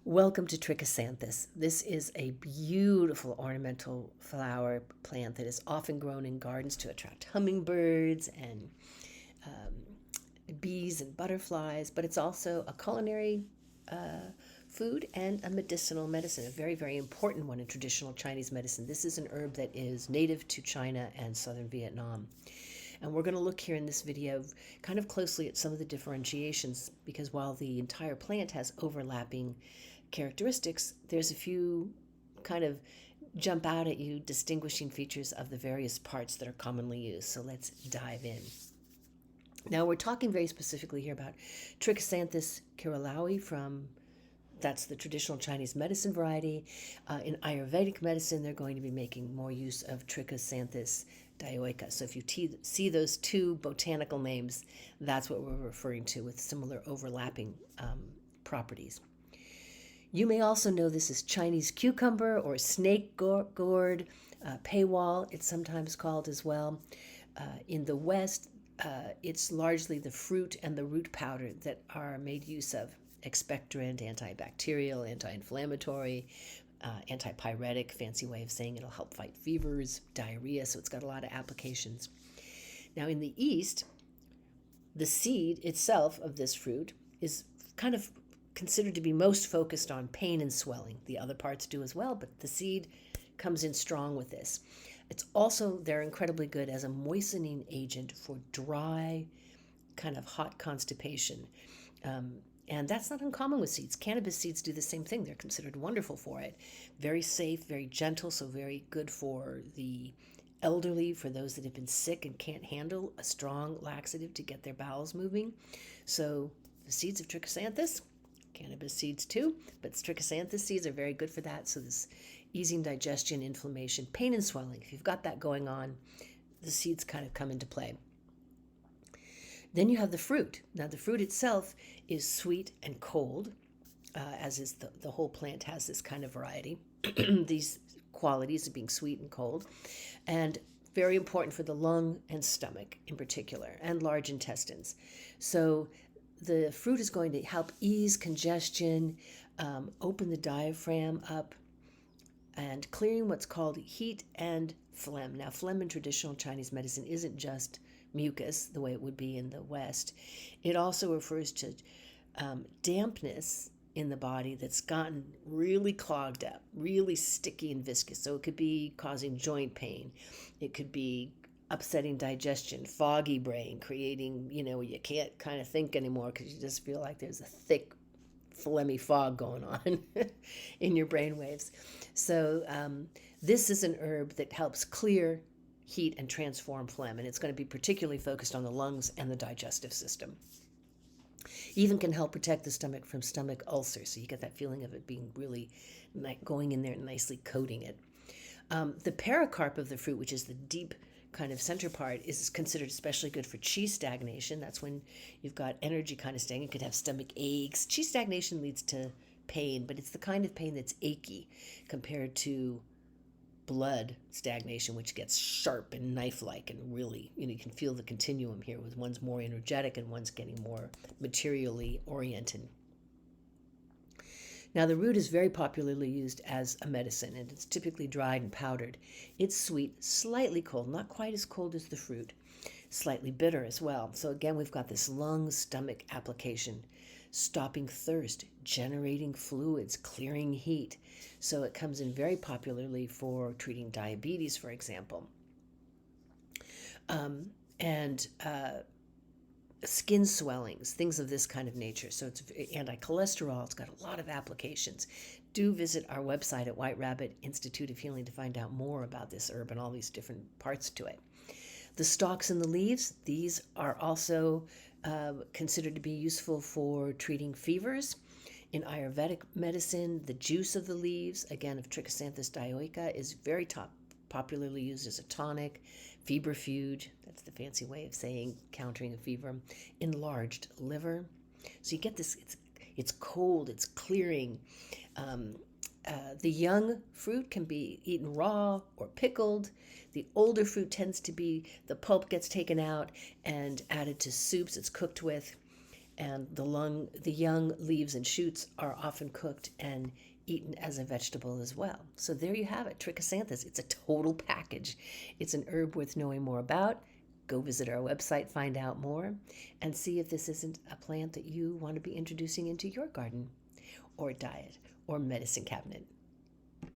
Welcome to Trichosanthes. This is a beautiful ornamental flower plant that is often grown in gardens to attract hummingbirds and bees and butterflies, but it's also a culinary food and a medicinal medicine, a very, very important one in traditional Chinese medicine. This is an herb that is native to China and southern Vietnam. And we're going to look here in this video kind of closely at some of the differentiations because while the entire plant has overlapping characteristics, there's a few kind of jump out at you distinguishing features of the various parts that are commonly used. So let's dive in. Now we're talking very specifically here about Trichosanthes keralaui that's the traditional Chinese medicine variety. In Ayurvedic medicine, they're going to be making more use of Trichosanthes dioica. So if you see those two botanical names, that's what we're referring to with similar overlapping properties. You may also know this as Chinese cucumber or snake gourd, paywall, it's sometimes called as well. In the West, it's largely the fruit and the root powder that are made use of. Expectorant, antibacterial, anti-inflammatory, antipyretic, fancy way of saying it'll help fight fevers, diarrhea, so it's got a lot of applications. Now in the East, the seed itself of this fruit is kind of considered to be most focused on pain and swelling. The other parts do as well, but the seed comes in strong with this. They're incredibly good as a moistening agent for dry, kind of hot constipation. And that's not uncommon with seeds. Cannabis seeds do the same thing. They're considered wonderful for it. Very safe, very gentle, so very good for the elderly, for those that have been sick and can't handle a strong laxative to get their bowels moving. So the seeds of Trichosanthes, cannabis seeds too, but Trichosanthes seeds are very good for that. So this easing digestion, inflammation, pain and swelling. If you've got that going on, the seeds kind of come into play. Then you have the fruit. Now the fruit itself is sweet and cold, as is the whole plant has this kind of variety. These qualities of being sweet and cold, and very important for the lung and stomach in particular, and large intestines. So the fruit is going to help ease congestion, open the diaphragm up, and clearing what's called heat and phlegm. Now, phlegm in traditional Chinese medicine isn't just mucus, the way it would be in the West. It also refers to dampness in the body that's gotten really clogged up, really sticky and viscous. So it could be causing joint pain. It could be upsetting digestion, foggy brain, creating, where you can't kind of think anymore because you just feel like there's a thick, phlegmy fog going on in your brain waves. So this is an herb that helps clear, heat, and transform phlegm, and it's going to be particularly focused on the lungs and the digestive system. Even can help protect the stomach from stomach ulcers, so you get that feeling of it being really going in there and nicely coating it. The pericarp of the fruit, which is the deep kind of center part, is considered especially good for qi stagnation. That's when you've got energy kind of staying. You could have stomach aches. Qi stagnation leads to pain, but it's the kind of pain that's achy compared to blood stagnation, which gets sharp and knife-like, and really, you can feel the continuum here with one's more energetic and one's getting more materially oriented. Now, the root is very popularly used as a medicine, and it's typically dried and powdered. It's sweet, slightly cold, not quite as cold as the fruit, slightly bitter as well. So again, we've got this lung stomach application, stopping thirst, generating fluids, clearing heat. So it comes in very popularly for treating diabetes, for example. And skin swellings, things of this kind of nature. So it's anti-cholesterol. It's got a lot of applications. Do visit our website at White Rabbit Institute of Healing to find out more about this herb and all these different parts to it. The stalks and the leaves, these are also considered to be useful for treating fevers. In Ayurvedic medicine, the juice of the leaves, again of Trichosanthes dioica, is very popularly used as a tonic, febrifuge, that's the fancy way of saying countering a fever, enlarged liver. So you get this, it's cold, it's clearing. The young fruit can be eaten raw or pickled. The older fruit tends to be, the pulp gets taken out and added to soups it's cooked with. And the young leaves and shoots are often cooked and eaten as a vegetable as well. So there you have it, Trichosanthes. It's a total package. It's an herb worth knowing more about. Go visit our website, find out more, and see if this isn't a plant that you want to be introducing into your garden or diet or medicine cabinet.